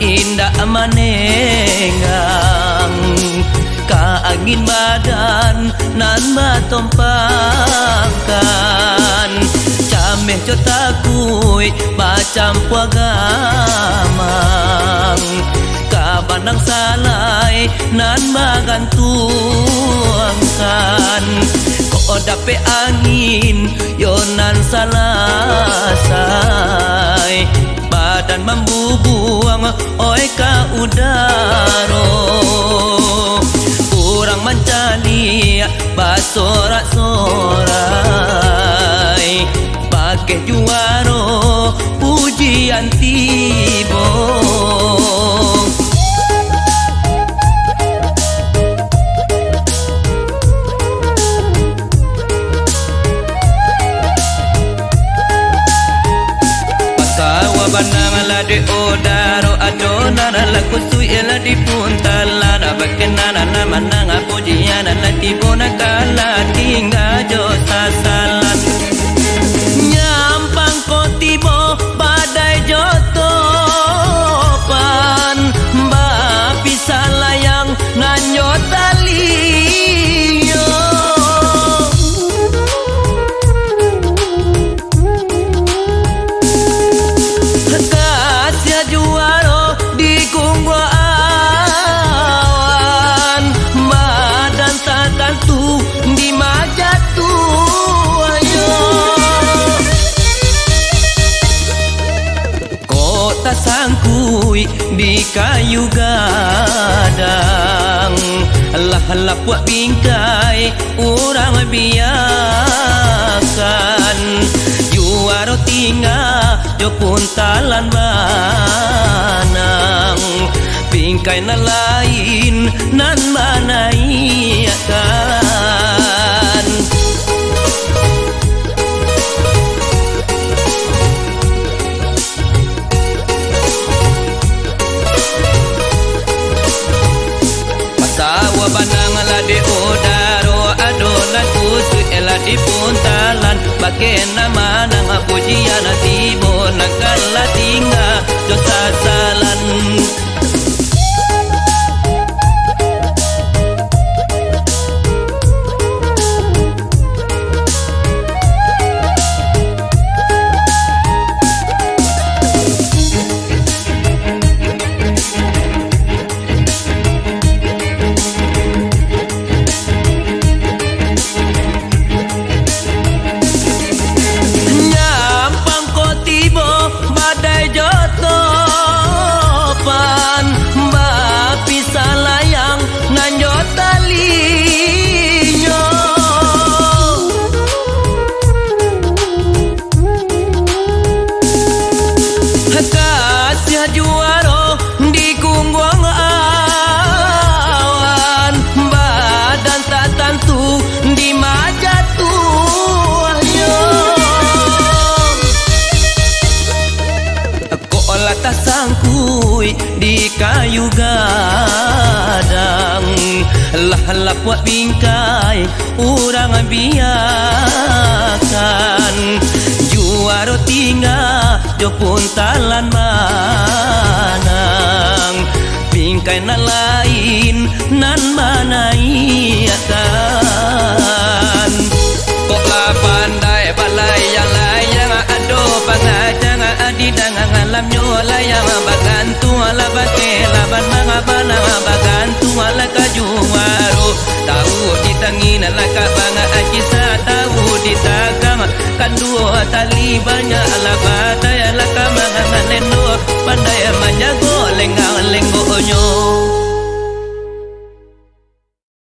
indah manengang ka angin badan nan matompangkan cameh cotakui macam puagamang ka banang salai nan magantungkan ko dape angin yonan salasai badan membubuang oi ka udaro kurang mencari basorak-sorai pakai juaro pujian tibo banang la de odaro adona la kusu ela di puntala na bakena na mananga pujian la tibona kala tingga jo sasalan nyampang ko tibo badai joto pan ba pisalayang nanyo tali sangkui di kayu gadang lah buat bingkai orang biakan juara tinggal jo puntalan banang bingkai na lain nan manaiakan banang la de odaro adona kusu ela di puntalan bakena manang pujian tibo nakala tingga dosa salan juaro di kungguang awan badan tak tentu di majatu ayo kok olah tak sangkui di kayu gadang lah buat bingkai orang biakan juaro tinggal jo puntalan manang bingkai na lain nan manaiakan kok la pandai balayang ado pangajang adidang alam nyolayang bagantu ala bakela banang banang bagantu ala kajuaro tahu ditangin ala kabanga akisa tahu ditakam kadua tali banyak ala bataya ala kamanga nendo pandai manjago lengang lenggonyo